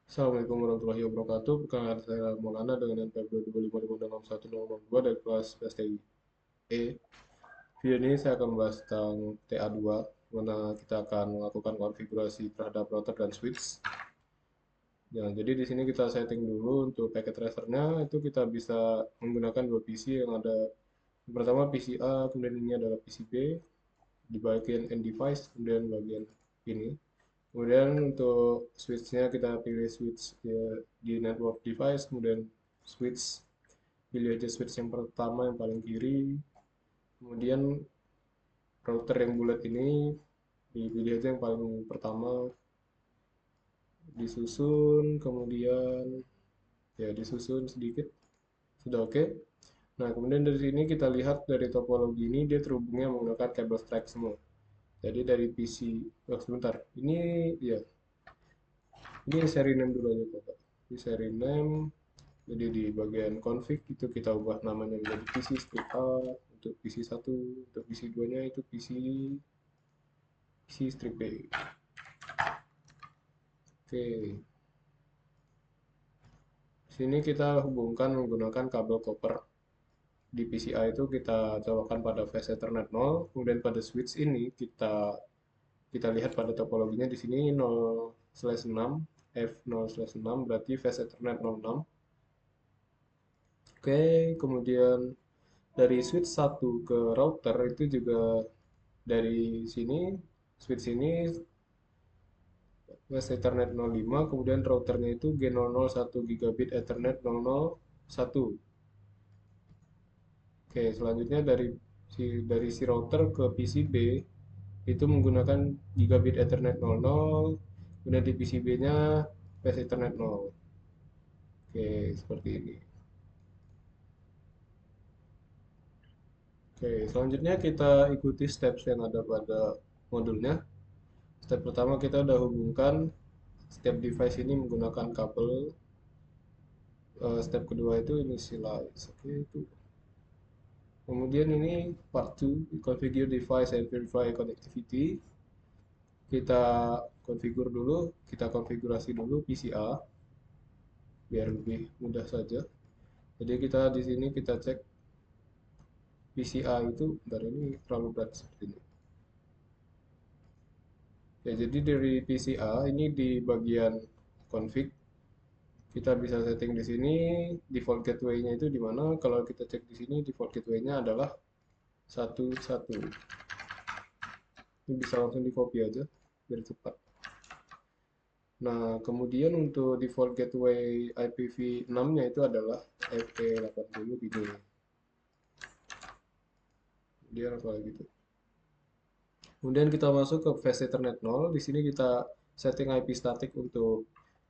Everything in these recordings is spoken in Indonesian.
Assalamualaikum warahmatullahi wabarakatuh. Perkenalkan saya Maulana dengan NPM 225566102 dari kelas PSTI E. Video ini saya akan membahas tentang TA2, mana kita akan melakukan konfigurasi terhadap router dan switch. Ya, jadi di sini kita setting dulu untuk packet tracernya, itu kita bisa menggunakan dua PC yang ada. Yang pertama PC A, kemudian ini adalah PC B, di bagian end device, kemudian bagian ini. Kemudian untuk switch-nya kita pilih switch di network device, kemudian switch, pilih aja switch yang pertama yang paling kiri. Kemudian router yang bulat ini dipilih aja yang paling pertama, disusun, kemudian ya disusun sedikit, sudah oke. Nah, kemudian dari sini kita lihat dari topologi ini dia terhubungnya menggunakan kabel track semua. Jadi dari PC, oh sebentar, ini ya, ini seri name dulu aja Pak. Ini seri name. Jadi di bagian config itu kita ubah namanya menjadi PC strip A untuk PC 1, untuk PC 2-nya itu PC strip B. Oke. Sini kita hubungkan menggunakan kabel copper. Di PCI itu kita colokkan pada fase Ethernet 0, kemudian pada switch ini kita kita lihat pada topologinya di sini 0/6 F0/6 berarti fase Ethernet 06. Oke, kemudian dari switch 1 ke router itu juga dari sini switch ini flash Ethernet 05, kemudian routernya itu G001 gigabit Ethernet 001. Oke, selanjutnya dari si router ke PCB itu menggunakan gigabit Ethernet 00, kemudian di PCB-nya flash Ethernet 0. Oke, seperti ini. Oke, selanjutnya kita ikuti steps yang ada pada modulnya. Step pertama kita udah hubungkan setiap device ini menggunakan kabel. Step kedua itu initialize. Oke, itu. Kemudian ini part 2, configure device and verify connectivity. Kita kita konfigurasi dulu PCA biar lebih mudah saja. Jadi kita di sini kita cek PCA itu, bentar ini terlalu berat seperti ini. Ya, jadi dari PCA ini di bagian config kita bisa setting di sini default gateway-nya itu di mana. Kalau kita cek di sini default gateway-nya adalah 11. Ini bisa langsung di copy aja biar cepat. Nah, kemudian untuk default gateway IPv6-nya itu adalah IP80 ini. Dia apa gitu. Kemudian kita masuk ke fast Ethernet 0. Di sini kita setting IP static untuk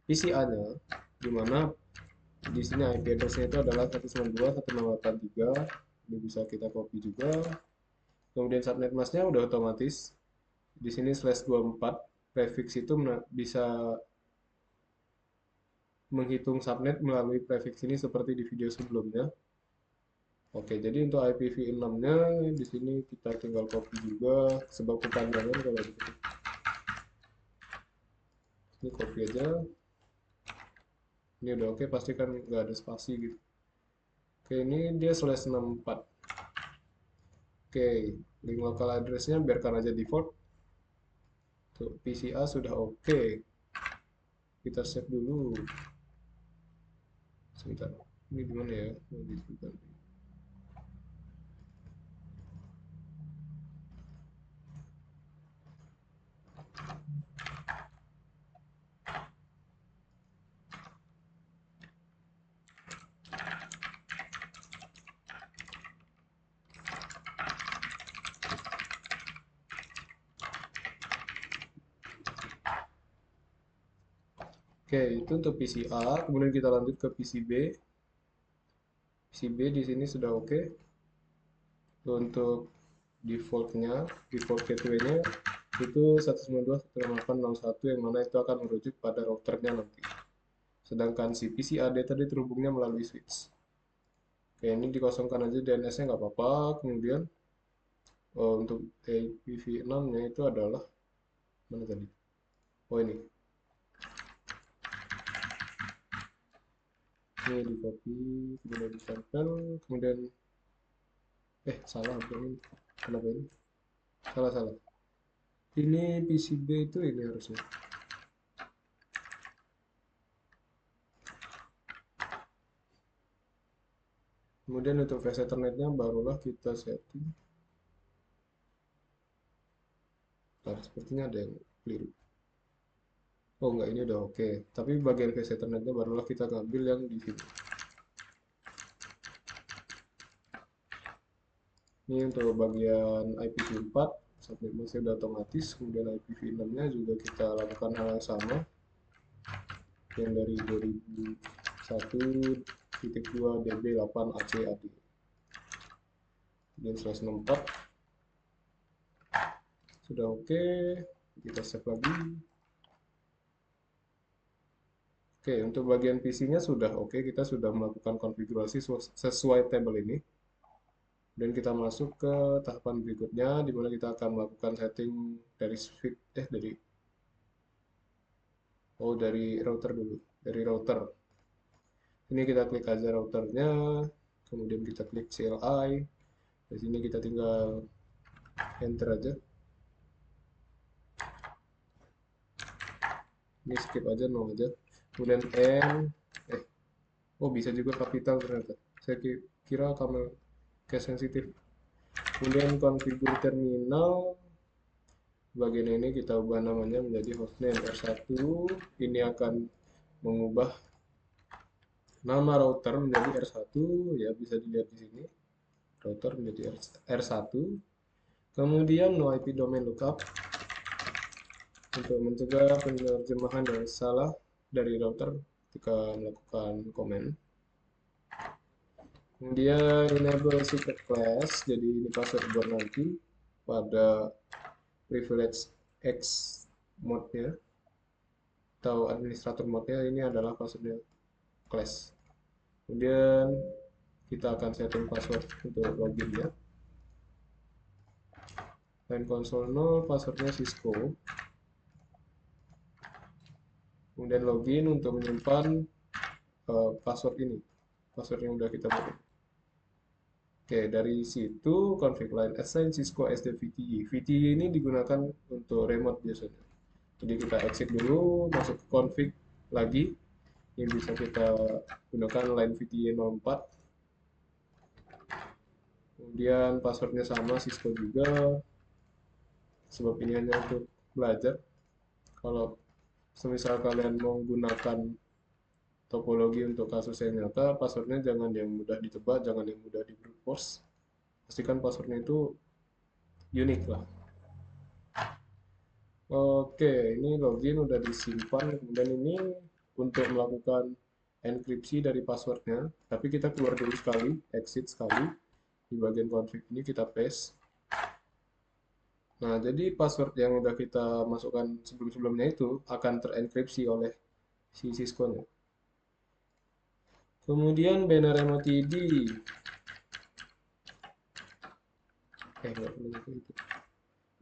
PCA-nya, di mana di sini IP address-nya itu adalah 192.168.3. Ini bisa kita copy juga. Kemudian subnet mask-nya udah otomatis. Di sini /24 prefix itu bisa menghitung subnet melalui prefix ini seperti di video sebelumnya. Oke, jadi untuk IPv6-nya di sini kita tinggal copy juga sebab kepanjangan kalau gitu. Ini copy aja. Ini udah oke, pastikan nggak ada spasi gitu. Oke, ini dia /64. Oke, link local address-nya biarkan aja default. Untuk PCA sudah oke. Kita save dulu. Sebentar. Ini gimana ya? Oke, itu untuk PCA. Kemudian kita lanjut ke PCB. PCB di sini sudah oke. Untuk default gateway-nya itu 192.168.01 yang mana itu akan merujuk pada routernya nanti. Sedangkan si PCAD tadi terhubungnya melalui switch. Oke, ini dikosongkan aja DNS-nya nggak apa-apa. Kemudian untuk IPv6-nya itu adalah mana tadi? Oh ini. Ini di copy, kemudian ditempel, kemudian salah bukan ini. Kenapa ini? Salah. Ini PCB itu ini harusnya. Kemudian untuk flash ethernetnya barulah kita setting. Nah, sepertinya ada yang keliru. Oh enggak, ini udah oke. Tapi bagian flash ethernetnya barulah kita ngambil yang di sini. Ini untuk bagian IPv4 subnet masih sudah otomatis. Kemudian IPv6 nya juga kita lakukan hal yang sama, yang dari 2001.2 db8 ACAD. Kemudian 164 sudah oke, kita save lagi. Oke, untuk bagian PC-nya sudah oke, kita sudah melakukan konfigurasi sesuai tabel ini. Dan kita masuk ke tahapan berikutnya, di mana kita akan melakukan setting dari dari router dulu, dari router. Ini kita klik aja routernya, kemudian kita klik CLI. Di sini kita tinggal enter aja. Ini skip aja, no aja. Kemudian oh bisa juga kapital ternyata. Saya kira kamera kayak sensitif. Kemudian konfigur terminal. Bagian ini kita ubah namanya menjadi hostname R1. Ini akan mengubah nama router menjadi R1, ya bisa dilihat di sini. Router menjadi R1. Kemudian no IP domain lookup untuk mencegah penerjemahan yang salah dari router ketika melakukan komen. Kemudian enable secret class, jadi ini password buat nanti pada privilege X mode-nya atau administrator mode-nya, ini adalah passwordnya class. Kemudian kita akan setting password untuk login-nya. Line console 0, passwordnya Cisco. Kemudian login untuk menyimpan password ini, password yang udah kita buat. Oke, dari situ config line assign Cisco SD VTE. VTE ini digunakan untuk remote biasanya. Jadi kita exit dulu, masuk ke config lagi. Ini bisa kita gunakan line VTE 04. Kemudian passwordnya sama Cisco juga, sebab ini hanya untuk belajar. Kalau semisal kalian mau menggunakan topologi untuk kasus yang nyata, passwordnya jangan yang mudah ditebak, jangan yang mudah di brute force. Pastikan passwordnya itu unik lah. Oke, ini login udah disimpan. Kemudian ini untuk melakukan enkripsi dari passwordnya, tapi kita keluar dulu sekali, exit sekali. Di bagian config ini kita paste. Nah, jadi password yang udah kita masukkan sebelum-sebelumnya itu akan terenkripsi oleh si Cisco-nya. Kemudian banner MOTD. Nggak perlu itu.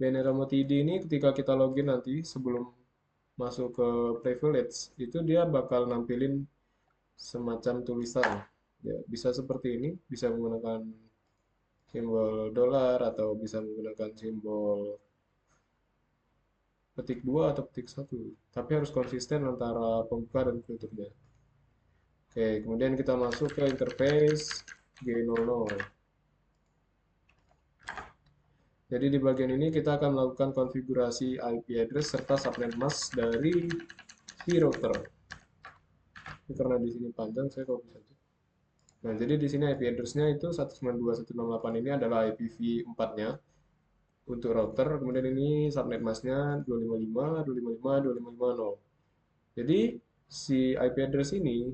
Banner MOTD ini ketika kita login nanti sebelum masuk ke privilege, itu dia bakal nampilin semacam tulisan. Ya, bisa seperti ini, bisa menggunakan simbol dolar atau bisa menggunakan simbol petik 2 atau petik 1. Tapi harus konsisten antara pembuka dan penutupnya. Oke, kemudian kita masuk ke interface G00. Jadi di bagian ini kita akan melakukan konfigurasi IP address serta subnet mask dari si router. Ini karena di sini panjang, saya copy saja. Nah, jadi di sini IP address-nya itu 192.168 ini adalah IPv4-nya untuk router. Kemudian ini subnet mask-nya 255.255.255.0. Jadi si IP address ini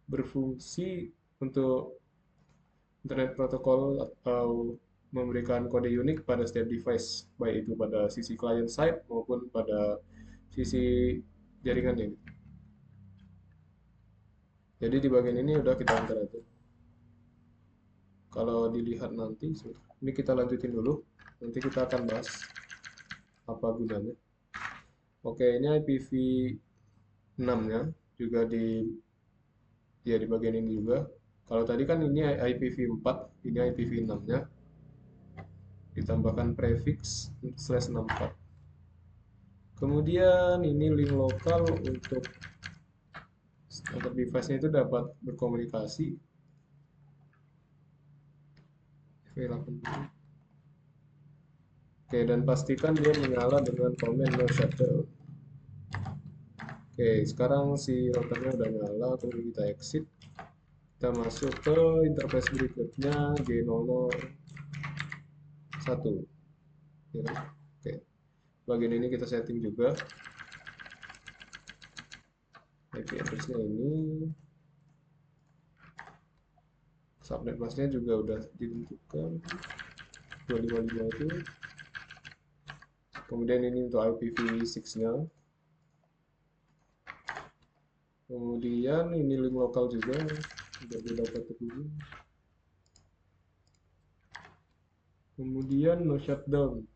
berfungsi untuk internet protokol atau memberikan kode unik pada setiap device, baik itu pada sisi client side maupun pada sisi jaringannya. Jadi di bagian ini udah kita enter aja. Kalau dilihat nanti, ini kita lanjutin dulu. Nanti kita akan bahas apa gunanya. Oke, ini IPv6-nya juga Ya di bagian ini juga. Kalau tadi kan ini IPv4, ini IPv6-nya, ditambahkan prefix /64. Kemudian ini link lokal untuk antar device-nya itu dapat berkomunikasi. V80. Oke, dan pastikan dia menyala dengan command no shutdown. Oke, sekarang si routernya udah nyala, kemudian kita exit. Kita masuk ke interface berikutnya, G001. Ya kan? Oke, bagian ini kita setting juga. IP address-nya ini. Subnet masknya juga udah ditentukan. 255 itu. Kemudian ini untuk IPv6-nya. Kemudian ini link lokal juga. Udah dapat terhubung. Kemudian no shutdown.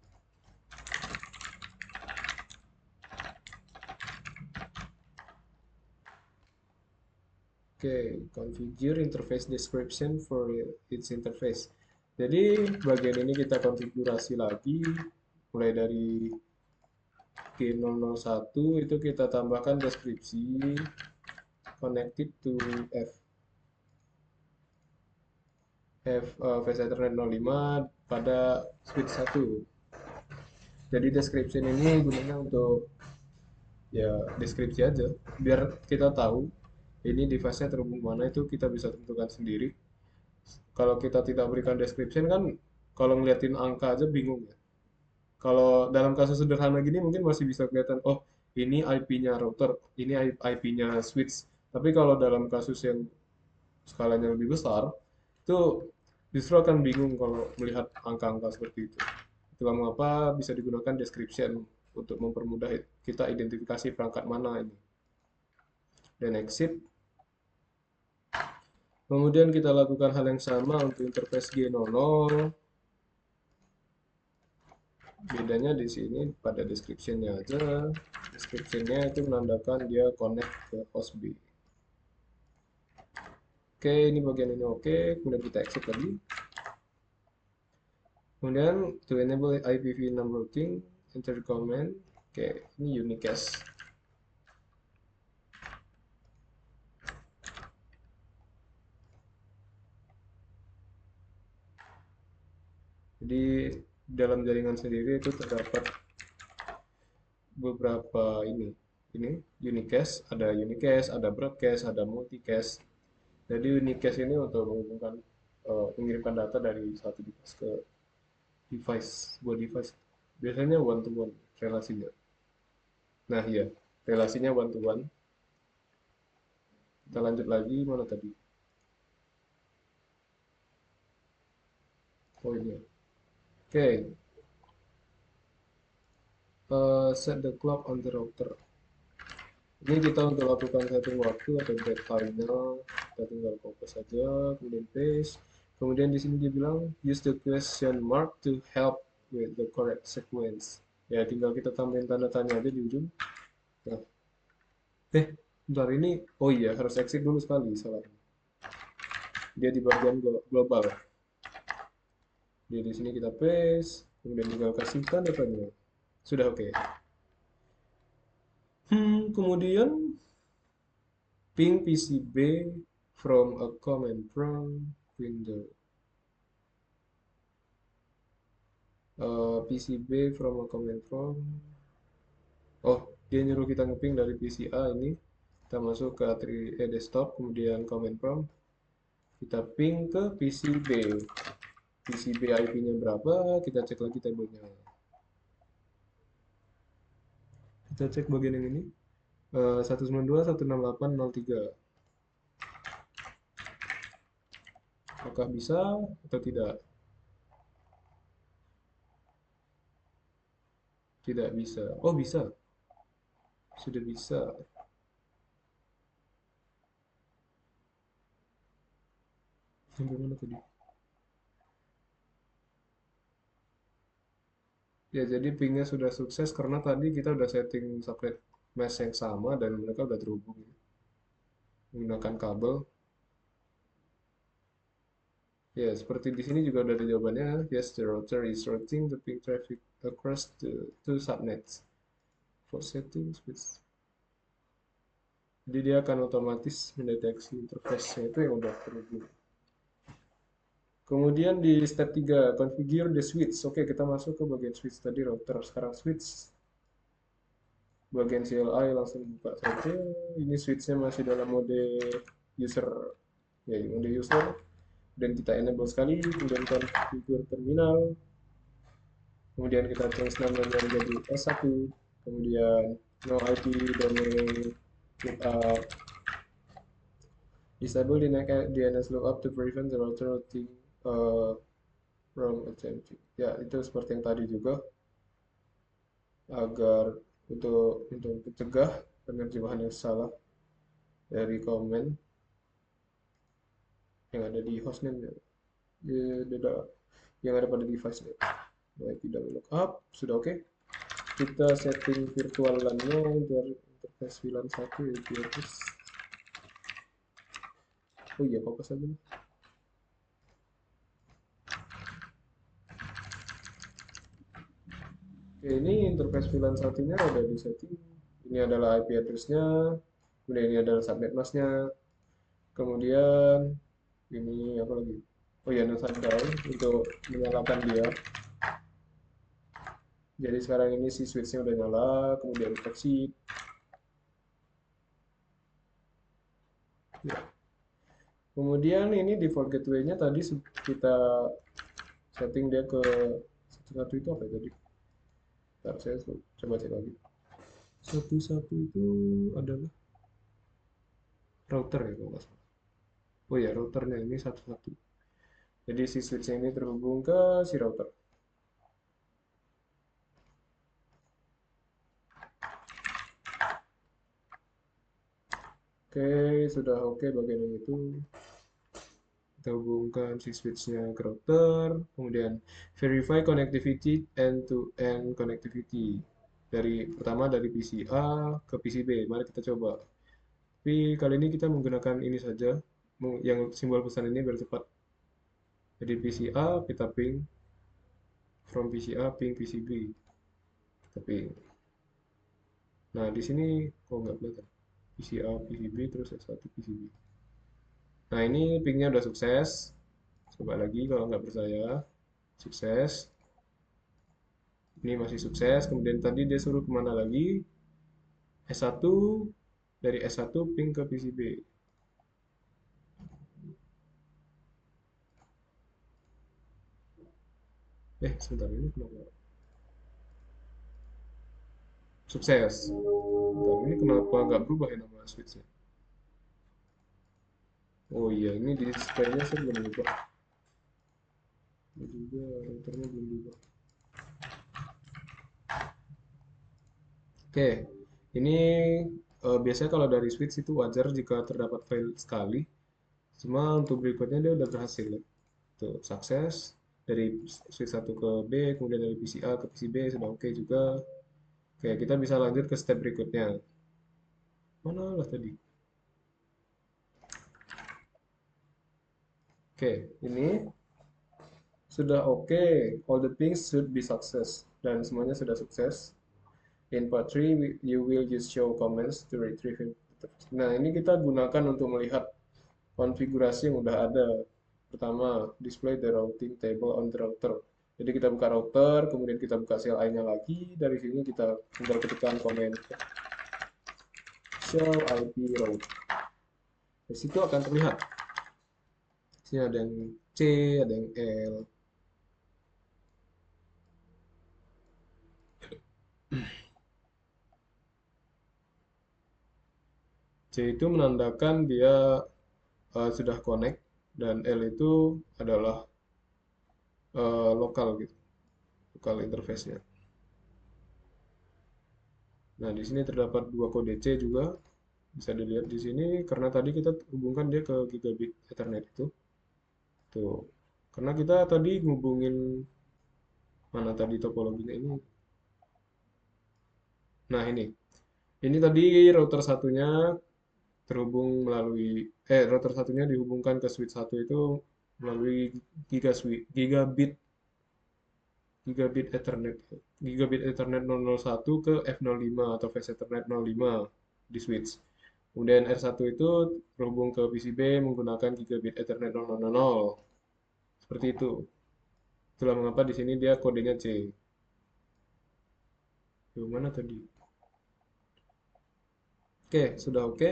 Oke, configure interface description for its interface. Jadi bagian ini kita konfigurasi lagi, mulai dari G001 itu kita tambahkan deskripsi connected to Face Ethernet 05 pada switch 1. Jadi description ini gunanya untuk ya deskripsi aja, biar kita tahu ini device-nya terhubung mana, itu kita bisa tentukan sendiri. Kalau kita tidak berikan description kan, kalau ngeliatin angka aja bingung ya. Kalau dalam kasus sederhana gini mungkin masih bisa kelihatan, oh ini IP-nya router, ini IP-nya switch. Tapi kalau dalam kasus yang skalanya lebih besar, itu justru akan bingung kalau melihat angka-angka seperti itu. Itulah mengapa bisa digunakan description untuk mempermudah kita identifikasi perangkat mana ini. Dan exit. Kemudian kita lakukan hal yang sama untuk interface G00. Bedanya di sini pada description-nya aja. Description-nya itu menandakan dia connect ke host B. Oke, ini bagian ini oke. Kemudian kita exit tadi. Kemudian to enable IPv6 routing, enter command. Oke, ini unicast. Jadi dalam jaringan sendiri itu terdapat beberapa ini unicast, ada broadcast, ada multicast. Jadi unicast ini untuk menghubungkan mengirimkan data dari satu device ke sebuah device. Biasanya one to one relasinya. Nah, iya, relasinya one to one. Kita lanjut lagi, mana tadi? Oh ini. Oke, set the clock on the router. Ini kita untuk lakukan setting waktu atau bedtime-nya, kita tinggal fokus saja, kemudian paste. Kemudian di sini dia bilang use the question mark to help with the correct sequence. Ya, tinggal kita tambahin tanda tanya aja di ujung. Nah, bentar ini, oh iya harus exit dulu sekali, salah. Dia di bagian global. Jadi di sini kita paste, kemudian tinggal kasih tanda tanya. Sudah oke. Kemudian ping PCB from a command prompt window. PCB from a command prompt. Oh, dia nyuruh kita ngeping dari PCA ini. Kita masuk ke desktop, kemudian command prompt. Kita ping ke PCB. PCB IP-nya berapa? Kita cek lagi tabelnya. Kita cek bagian yang ini. 192.168.03. Apakah bisa atau tidak? Tidak bisa. Oh, bisa. Sudah bisa. Sampai mana tadi? Ya, jadi pingnya sudah sukses karena tadi kita udah setting subnet mesh yang sama dan mereka udah terhubung menggunakan kabel. Ya, seperti di sini juga udah ada jawabannya. Yes, the router is routing the ping traffic across the two subnets for settings with. Jadi dia akan otomatis mendeteksi interface-nya itu yang udah terhubung. Kemudian di step 3, configure the switch. Oke, kita masuk ke bagian switch tadi router. Sekarang switch. Bagian CLI langsung buka saja. Ini switch-nya masih dalam mode user. Ya, mode user. Dan kita enable sekali. Kemudian configure terminal. Kemudian kita change namanya menjadi S1. Kemudian no IP domain lookup. Disable the DNS lookup to prevent the router routing uh, from attempting. Ya, itu seperti yang tadi juga, agar untuk mencegah penerjemahan yang salah dari komen yang ada di hostname yang ada pada device nya. Baik, tidak lookup sudah oke. Kita setting virtual LAN-nya dari interface VLAN 1 yaitu oh iya, apa saja nih. Oke, ini interface VLAN satunya ada di setting. Ini adalah IP address-nya, kemudian ini adalah subnet mask-nya, kemudian ini apa lagi? Oh iya, no shutdown untuk menyalakan dia. Jadi sekarang ini si switch-nya udah nyala, kemudian exit. Ya. Kemudian ini default gateway-nya tadi kita setting dia ke satu itu apa ya tadi? Ntar saya coba cek lagi. Satu itu adalah router ya kalau nggak salah. Oh ya, routernya ini satu. Jadi si switch ini terhubung ke si router. Oke, sudah oke bagian yang itu. Kita hubungkan si switch-nya ke router. Kemudian verify connectivity end-to-end connectivity. Pertama dari PC A ke PC B. Mari kita coba. Tapi kali ini kita menggunakan ini saja. Yang simbol pesan ini biar cepat. Jadi PC A kita ping, from PC A ping PC B. Tapi nah di sini kok nggak kelihatan. PC A PC B terus S1 PC B. Nah ini pingnya udah sukses. Coba lagi kalau nggak percaya. Sukses. Ini masih sukses. Kemudian tadi dia suruh kemana lagi? S1, dari S1 ping ke PCB. Sebentar, ini kenapa? Sukses. Bentar, ini kenapa nggak berubah ya nama switchnya? Oh iya, ini di display-nya saya belum berubah. Ini juga routernya belum berubah. Oke, ini biasanya kalau dari switch itu wajar jika terdapat fail sekali. Cuma untuk berikutnya dia udah berhasil ya. Tuh, sukses. Dari switch 1 ke B, kemudian dari PC A ke PC B sudah oke juga. Oke, kita bisa lanjut ke step berikutnya. Mana lah tadi? Oke, ini sudah oke. All the things should be success. Dan semuanya sudah sukses. In part 3, you will use show comments to retrieve it. Nah, ini kita gunakan untuk melihat konfigurasi yang udah ada. Pertama, display the routing table on the router. Jadi kita buka router, kemudian kita buka CLI-nya lagi. Dari sini kita tinggal ketikkan komen show IP route. Di situ akan terlihat. Di sini ada yang C, ada yang L. C itu menandakan dia sudah connect, dan L itu adalah lokal gitu, lokal interface-nya. Nah, di sini terdapat dua kode C juga, bisa dilihat di sini karena tadi kita hubungkan dia ke gigabit Ethernet itu. Tuh, karena kita tadi ngubungin mana tadi topologinya ini. Nah, ini tadi router satunya terhubung router satunya dihubungkan ke switch satu itu melalui gigabit gigabit Ethernet gigabit Ethernet 001 ke F05 atau Fast Ethernet 05 di switch. Kemudian R1 itu terhubung ke PCB menggunakan gigabit Ethernet 0000. Seperti itu. Itulah mengapa di sini dia kodenya C. Mana tadi? Oke, sudah oke.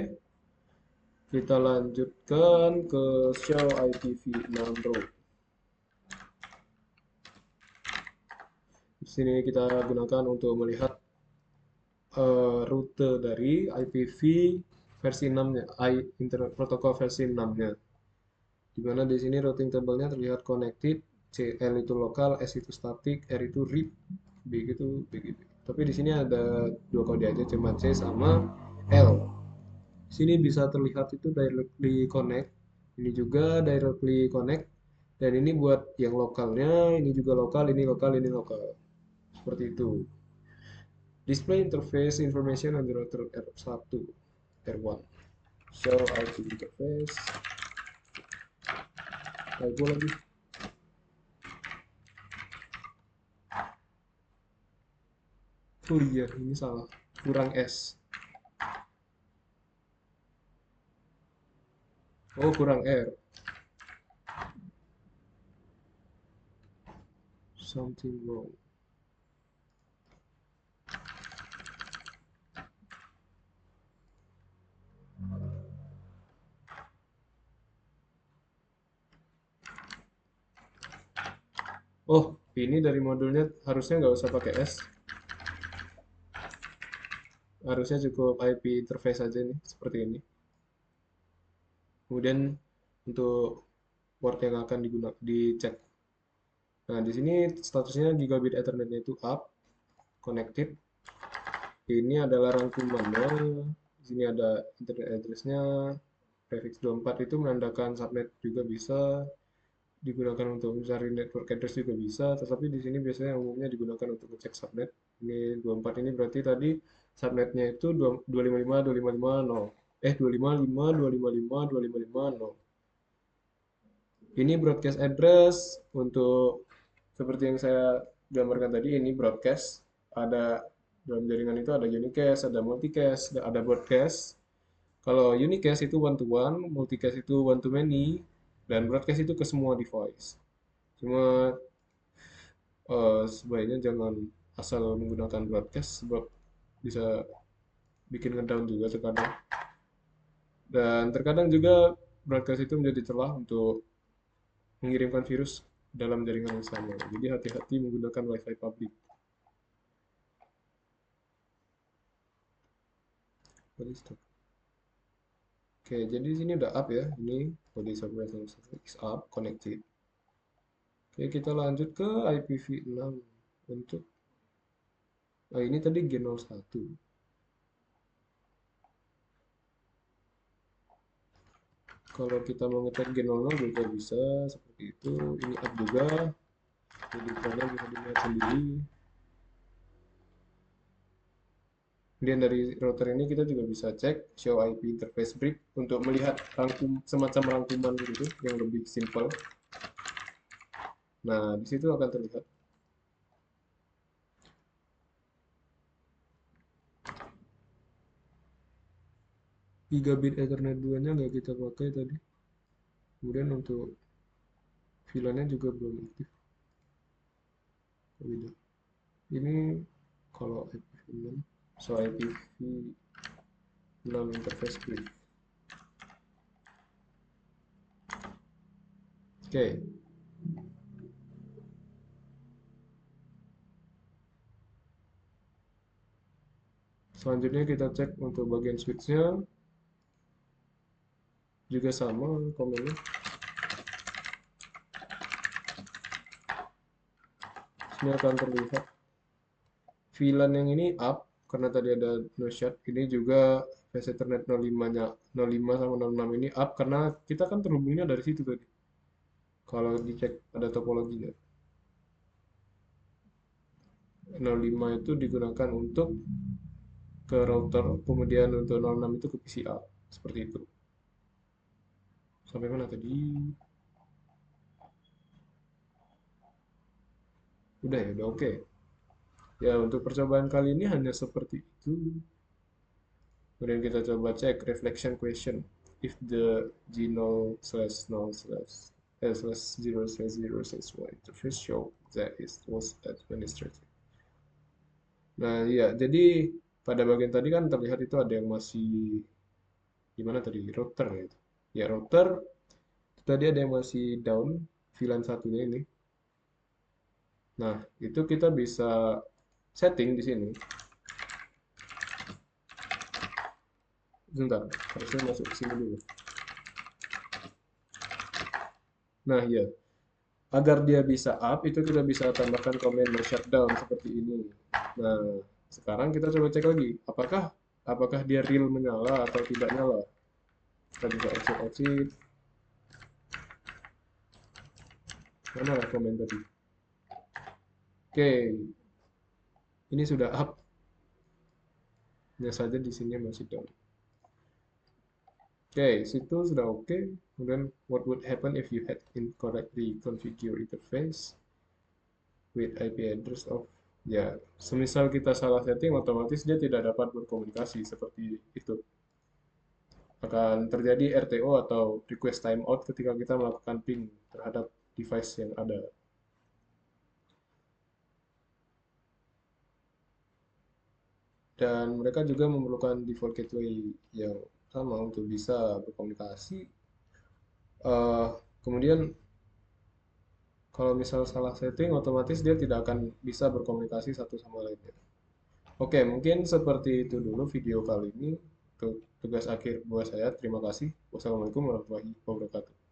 Kita lanjutkan ke show IPv6 route. Di sini kita gunakan untuk melihat rute dari IPv versi 6-nya, Internet Protocol versi 6-nya. Di mana di sini routing tabelnya terlihat connected, CL itu lokal, S itu static, R itu read, B gitu, B gitu. Tapi di sini ada dua kode aja, cuma C sama L. Di sini bisa terlihat itu directly connect, ini juga directly connect, dan ini buat yang lokalnya, ini juga lokal, ini lokal, ini lokal. Seperti itu. Display interface information on the router R1, R1. Show IP interface. Typo lagi. Oh iya, ini salah. Kurang S. Oh, kurang R. Something wrong. Oh, ini dari modulnya harusnya nggak usah pakai S. Harusnya cukup IP interface aja nih, seperti ini. Kemudian untuk port yang akan dicek. Nah, di sini statusnya gigabit Ethernet itu up, connected. Ini adalah rangkumannya. Di sini ada internet address-nya. Prefix 24 itu menandakan subnet juga bisa. Digunakan untuk mencari network address juga bisa, tetapi di sini biasanya umumnya digunakan untuk ngecek subnet. Ini 24 ini berarti tadi subnetnya itu 255.255.0. 255.255.255.0. Ini broadcast address untuk seperti yang saya gambarkan tadi, ini broadcast. Ada dalam jaringan itu ada unicast, ada multicast, ada broadcast. Kalau unicast itu one to one, multicast itu one to many, dan broadcast itu ke semua device. Cuma sebaiknya jangan asal menggunakan broadcast sebab bisa bikin ngedown juga terkadang. Dan terkadang juga broadcast itu menjadi celah untuk mengirimkan virus dalam jaringan yang sama. Jadi hati-hati menggunakan WiFi public. Oke, jadi di sini udah up ya. Ini body software is up, connected. Oke, kita lanjut ke IPv6 untuk ini tadi G01. Kalau kita mau ngecek G00 juga bisa seperti itu. Ini up juga. Jadi kalian bisa dilihat sendiri. Kemudian dari router ini kita juga bisa cek show IP interface brick untuk melihat semacam rangkuman gitu yang lebih simple. Nah, di situ akan terlihat. Gigabit Ethernet 2-nya nggak kita pakai tadi. Kemudian untuk VLAN-nya juga belum aktif. Ini kalau IPv6, so IPv6 interface brick. Oke. Selanjutnya kita cek untuk bagian switch-nya. Juga sama komennya. Ini akan terlihat VLAN yang ini up karena tadi ada no shot. Ini juga Fast Ethernet 05-nya 05 sama 06 ini up karena kita kan terhubungnya dari situ tadi. Kalau dicek ada topologinya. 05 itu digunakan untuk ke router, kemudian untuk 06 itu ke PCA. Seperti itu. Sampai mana tadi? Udah oke. Ya, untuk percobaan kali ini hanya seperti itu. Kemudian kita coba cek reflection question. If the g null slash null slash slash 0 slash 0 slash 1 interface show that is was administrative. Nah, iya, jadi pada bagian tadi kan terlihat itu ada yang masih gimana tadi router ya itu. Ya, router tadi ada yang masih down VLAN satunya ini. Nah, itu kita bisa setting di sini. Sebentar, harusnya masuk ke sini dulu. Nah, ya, agar dia bisa up, itu kita bisa tambahkan command shutdown seperti ini. Nah, sekarang kita coba cek lagi, apakah dia real menyala atau tidak nyala. Kita bisa exit. Mana lah komen tadi? Oke, ini sudah up. Hanya saja di sini masih down. Oke, situ sudah oke. Kemudian, what would happen if you had incorrectly configured interface with IP address of, ya, semisal kita salah setting, otomatis dia tidak dapat berkomunikasi seperti itu. Akan terjadi RTO atau request timeout ketika kita melakukan ping terhadap device yang ada. Dan mereka juga memerlukan default gateway yang sama untuk bisa berkomunikasi. Kemudian kalau misal salah setting, otomatis dia tidak akan bisa berkomunikasi satu sama lainnya. Oke, mungkin seperti itu dulu video kali ini. Untuk tugas akhir buat saya, terima kasih. Wassalamualaikum warahmatullahi wabarakatuh.